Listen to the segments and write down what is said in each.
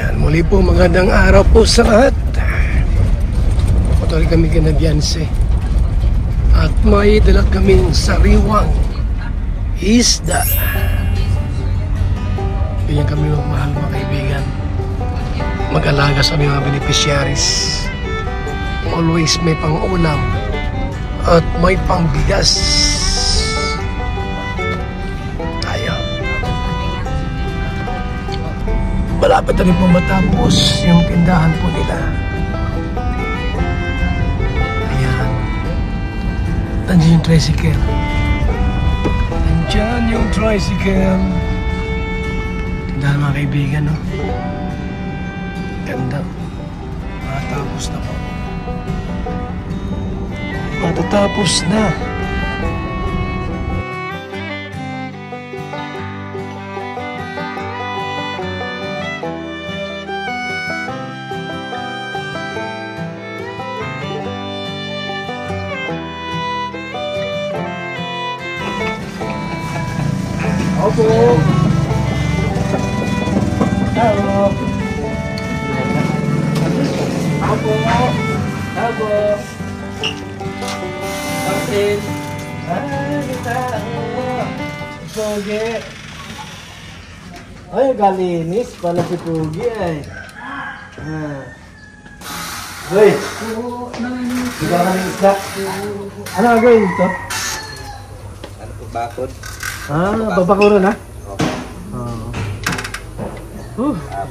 Ayan, muli po magandang araw po sa lahat. Patuloy kami kina Bianse. At may dala kaming sariwang isda. Ganyan kami magmahal mga kaibigan. Mag-alaga sa aming mga beneficiaries. Always may pang-ulam at may pang-bigas. Tayo. Malapit na rin po matapos yung tindahan po nila. Ayan. Nandiyan yung tricycle. Nandiyan yung tricycle. Tindahan mga kaibigan, no? Ganda. Matapos na po. Matatapos na. Opo. Hello. Opo. Opo. Martin. Kita. Pugi. Ay, galinis pala si Pugi ay. Hoy. Diba ka ng isda? Ano gagawin ito? Ano po, bakod? Babakuro na?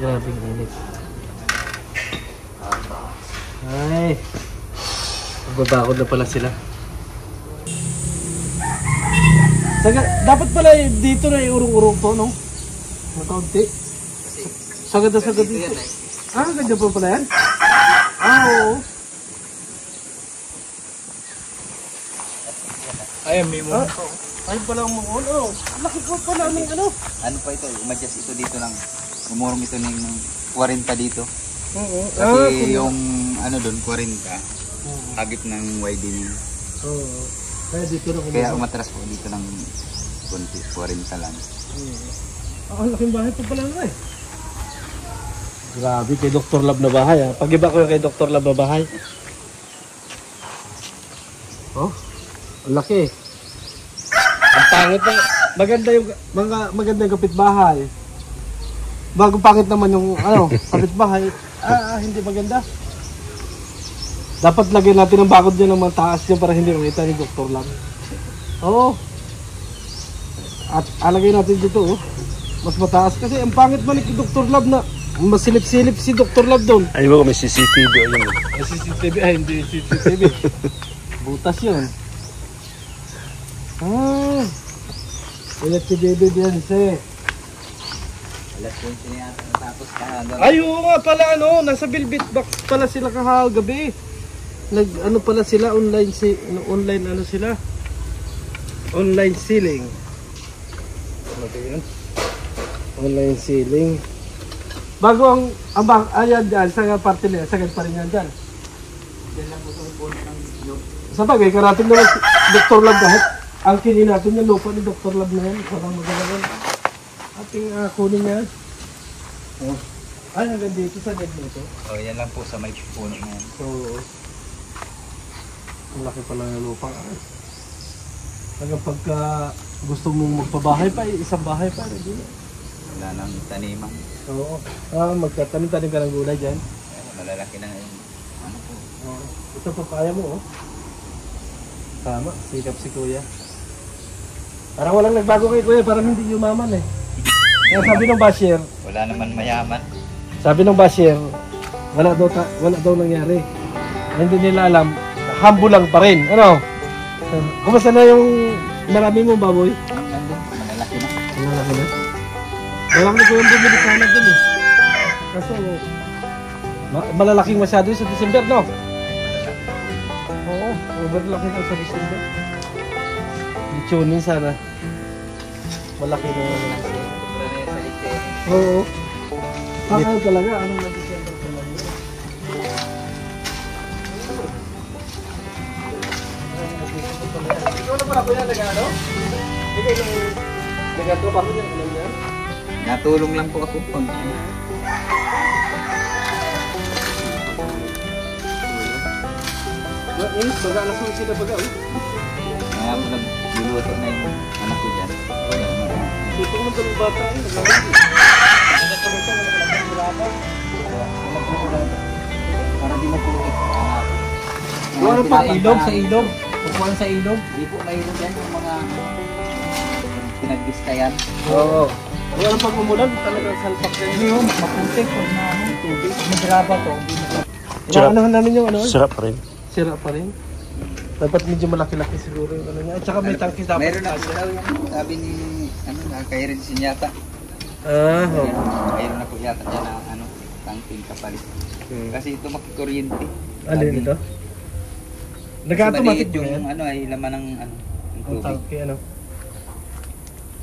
Grabe ang init. Ay, babakod na pala sila. Dapat pala dito na iurong-urong to, no? Makaunti. Sagad na sagad dito. Ganyan pa pala yan? Oo. Ay, may mo. Ay, pala ang mga ano. Laki ko pala ng ano. Ano pa ito? Umadjust ito dito ng umurong ito ng 40 dito. Oo. Kasi yung ano doon, 40. Agit ng widening. Oo. Kaya dito na kumulong. Kaya umatras po dito ng 40 lang. Ang laking bahay pa pala na eh. Grabe, kay Dr. Lab na bahay ha. Pag-iba ko kay Dr. Lab na bahay. Oh, ang laki. Ang pangit na, maganda yung kapitbahay. Bago pangit naman yung kapitbahay, hindi maganda. Dapat lagyan natin ng bakod dyan ng mga taas yan para hindi makita ni Dr. Lab. Oo. At alagay natin dito, mas mataas kasi ang pangit man ni Dr. Lab na masilip-silip si Dr. Lab doon. Ay mo may CCTV o yun. May CCTV, hindi CCTV. Butas yun. Ulit si Baby Bianse. Alas 20 niya natapos ka. Ay, oo nga pala, nasa Bilbit box pala sila kahagabi. Pala sila, online sila. Online selling. Ano ba yun? Online selling. Bago ayan dyan, sa parte nila, sagad pa rin yan dyan. Yan lang po sa puno ng loob. Sa bagay, karating naman si Dr. Lab kahit ang kinin natin yung lupa ni Dr. Lab na yan. Parang magalagan. Ating kunin yan. Ay, hanggang dito sa gad nito. Yan lang po sa may puno na yan. Oo. Ang laki pala ng lupa. Hanggang pagka gusto mong magpabahay pa, isang bahay pa. Hindi na. Wala nang taniman. Oo. Magtatanim-tanim ka ng gulay dyan. Malalaki na yun. Ano po? Ito pa kaya mo, Tama, sikap si Kuya. Parang walang nagbago kay Kuya, parang hindi yumaman eh. Kaya sabi ng basher, Wala naman mayaman. sabi ng basher, wala daw nangyari. Hindi nila alam, humble lang pa rin. Ano? Kumusta na yung marami mong baboy? Malalaki na. Malalaki na? Walang na ko yung bumili sana dun eh. Kaso, malalaking masyado sa December, no? Oo, overlaki na sa December. I-tuning sana. Malaki na yung malaki. Sobra na yan sa ite. Oo. Pakal talaga, anong na December talaga? Ikaw na pala ko yan, nag-ano? Ikaw yung nag-trabaho niya, alam niya? Natulong lang po ako pag init, baga alas 11 na baga. Kaya mo nagluluto na yung anak ko dyan. Dito ko ng bata. Para di magkulog. Wala pa ilog sa ilog. Kukuhan sa ilog. Di po mahirap yan yung mga pinagbistayan. Oo. Wala pag umulan, talagang salpak yan. Hindi yung mapuntik pag na tubig. Magraba to. Inaanahan namin yung ano. Sarap pa rin. Sira pa rin. Dapat medyo malaki-laki siguro yung ano niya. At saka may tangki dapat. Meron na po daw yan. Sabi ni, kay Rensin yata. Oo. Mayroon na po yata dyan na tangking kapalit. Kasi ito makikuryente. Alin ito? Kasi Nag-automatic maliit ba yung yan? ay laman ng ng Ang tubig. tangke ano.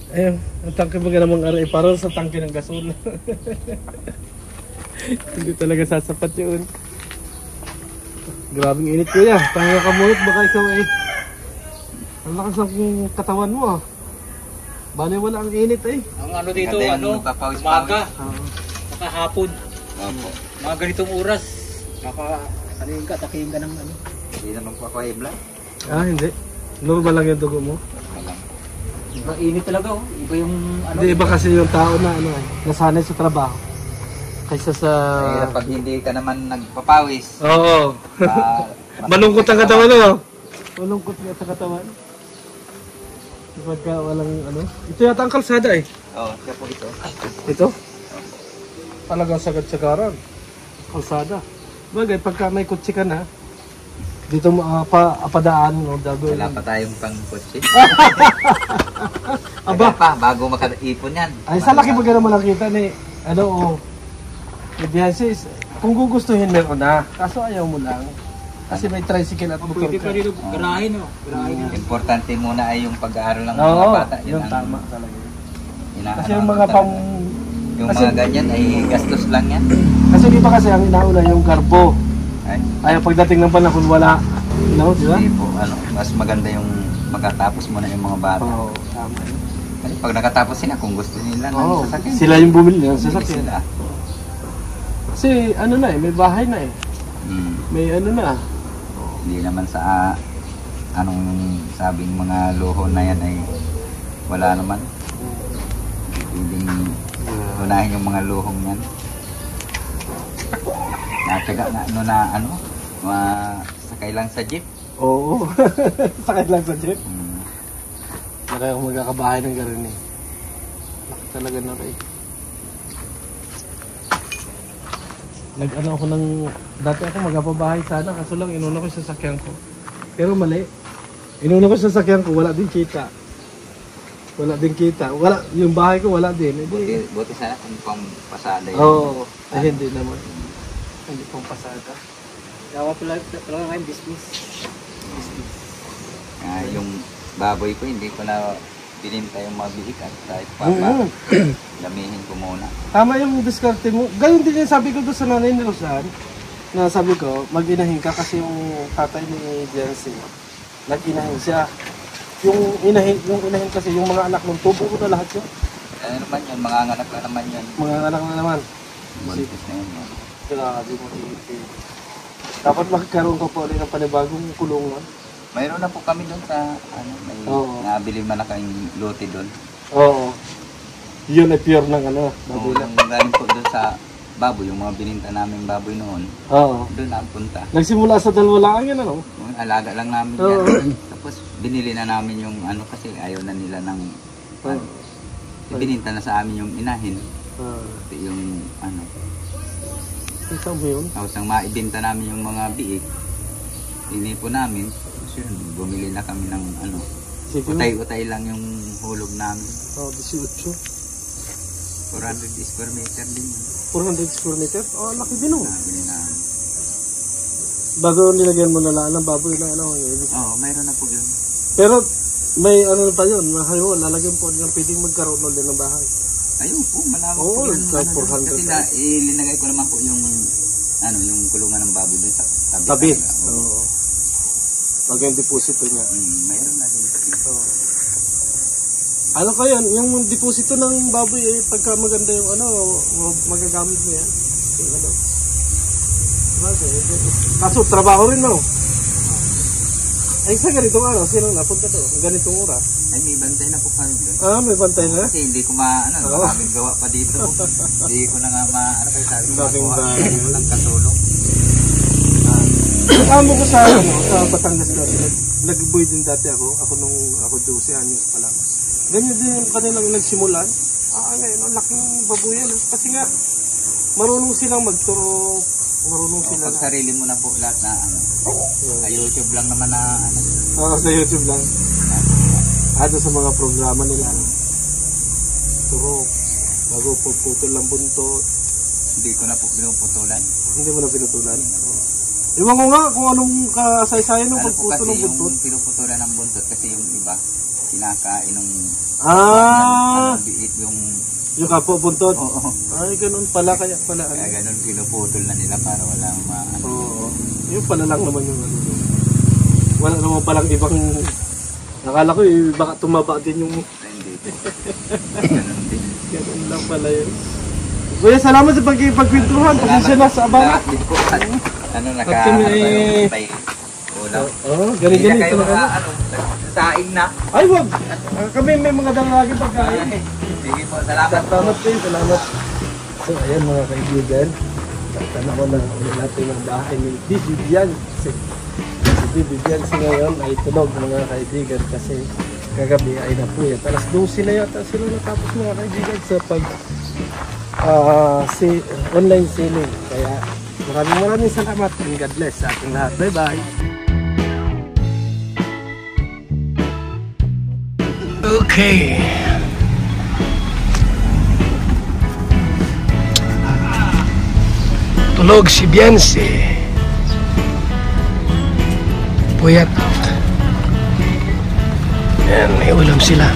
Ayun, ang tangke baga namang aray. Parang sa tangke ng gasol. Hindi talaga sasapat yun. Grabing init kuya. Pahinga ka muna baka ikaw eh. Ang lakas ng katawan mo ah. Bale wala ang init eh. Ang ano dito, Maganda yung ano, nagpapawis-pawis. umaga, Oo. nakahapon, Opo. mga ganitong oras, takihin ka ng ano. Hindi naman po ako ebla. Ah hindi. Normal lang yung dugo mo. Iba init talaga oh, iba yung ano. Hindi iba kasi yung tao na ano eh. Nasanay sa trabaho. Kaysa sa... Mahirap pag hindi ka naman nagpapawis. Oo. Malungkot ang katawan no? Malungkot nga sa katawan. Kapag ka walang ano. Ito yata ang kalsada eh. Oo, siya po ito. Ito? Talagang sagad-sagaran. Kalsada. Bagay, pagka may kutsi ka na, dito mo apadaan mo, dago. Wala pa tayong pang-kotse. Aba. Pa, bago makaipon yan. Ay, sa laki pagka naman nakita ni, ano o, sis, kung gugustuhin meron na, kaso ayaw mo lang. Kasi may tricycle at motor Pwede ka. pa rin garahin oh, garahin na. Importante muna ay yung pag-aaral ng mga Oo, bata. yun ang tama talaga. inaano Kasi yung mga pang... Yung kasi- mga ganyan ay gastos lang yan. Kasi di ba kasi ang inauna yung garbo. Ay, Ay, pagdating ng panahon wala. No, di ba? hindi po, mas maganda yung magkatapos muna yung mga bata. Oo, tama. Kasi pag nakatapos sila, kung gusto nila Oo, ng sasakyan, sila yung bumili ng bili sasakyan. sila. Kasi ano na eh, may bahay na eh. May ano na. Hindi naman sa anong sabing mga luho na yan ay wala naman. Pwedeng unahin yung mga luhong yan. Natsaga na sakay lang sa jeep. Oo. Sakit lang sa jeep. Na kayo magkakabahay ng garin eh. Laki talaga na rin. Nag-ano ako ng... Dati ako magkapabahay sana, kaso lang inuna ko yung sasakyan ko. Pero mali. Inuna ko yung sasakyan ko, wala din kita. Wala din kita. Wala, yung bahay ko wala din. Buti sana kung pang pasada yun. Oo. Ay, hindi naman. Hindi pong pasada. Dawa talaga kayong business. Yung baboy ko, hindi ko na bininta yung mga biik at kahit damihin ko muna. Tama yung diskarte mo. Gayun din yung sabi ko doon sa nanay ni Rosan. Na sabi ko, mag-inahin ka kasi yung tatay ni Jency. Nag-inahin siya. Yung inahin kasi, yung mga anak ng tubo ko na lahat yun. Ano naman yun, mga anak na naman yun. Mga anak na naman. Buntis na yun. Grabe mo. Dapat magkaroon ka po ulit ng panibagong kulungan. Mayroon na po kami doon sa, may Oo. nabili man na kayong lote doon. Oo. Yun ay pure ng ano, baboy lang. Yung galing po doon sa baboy, yung mga bininta namin baboy noon, Oo. doon napunta. Nagsimula sa dalawa lang yan ano? Yung alaga lang namin Oo. yan. Tapos binili na namin yung kasi ayaw na nila ng, bininta na sa amin yung inahin. Pati yung Ikaw mo yun? tapos nang maibenta namin yung mga biik, inipo namin, tapos yun, bumili na kami ng Sige mo. utay-utay lang yung hulog namin. 18. 400 square meter din yun. 400 square meter? Oh, laki din oh. Nabili namin. Bago nilagyan mo na lang ng baboy na ano. Oo, mayroon na po yun. Pero may ano pa yun, mahayo, lalagyan po ng pwedeng magkaroon ulit ng bahay. Ayun po, malawak Oo, po yun. kahit 400. Kasi ilinagay ko naman po yung yung kulungan ng baboy dun sa tabi. Tabi. talaga. Oo. Oo. Magandang deposito niya. Mayroon na din. Oo. Ano kaya, yung deposito ng baboy ay pagka maganda yung magagamit mo yan. Yung Kaso, trabaho rin no? Ay, sa ganitong araw, sinong napunta doon? Ganitong oras? Ay, may bantay na po kami doon. Ah, may bantay na? Kasi hindi ko maraming gawa pa dito. Hindi ko na nga ano kayo sabi ko, Daming makuha bahay. ng katulong. Amo ko sa, sa Batangas dati, nag-boy din dati ako. Ako 12 anyos pa lang. Ganyan din yung kanilang nagsimulan. Ngayon, ang laking babuyan. Kasi nga, marunong silang magturo. Marunong sila Pag sarili mo na po lahat na sa YouTube lang naman na sa YouTube lang. Doon sa mga programa nila. Turo. Bago pagputol ng buntot. hindi ko na po pinuputulan. Hindi mo na pinutulan? Iwan ko nga kung anong kasaysayan ng Ano po pagputol kasi ng buntot. yung pinuputulan ng buntot kasi yung iba kinakain ng biit yung Kapo buntot. oo. Ay, ganun pala kaya pala. Kaya ganun pinuputol na nila para walang Oo. Yung pala lang naman yung ano. Wala naman palang ibang. Nakala ko baka tumaba din yung. hindi. Ganun din. Ganun lang pala yun. Kuya, salamat sa pagkikipagkwentuhan. Pasensya na sa abala. Salamat din po. Ano At kami ay- ulam. Ganun Hindi na kayo talaga. saing na. Ay, wag. Kami may mga dalaging pagkain. Sige po, salamat po. Salamat din, salamat. So, ayan mga kaibigan. Tanaw na ulit natin ang bahay ni Bibian. Si Bibian ngayon ay tunog mga kaibigan kasi kagabi ay napuyat. Alas 12 na yata sila natapos mga kaibigan sa online selling. Kaya maraming salamat and God bless sa ating lahat. Bye-bye. Okay. Tulog si Bianse. Puyat. Ayan, may ulam sila.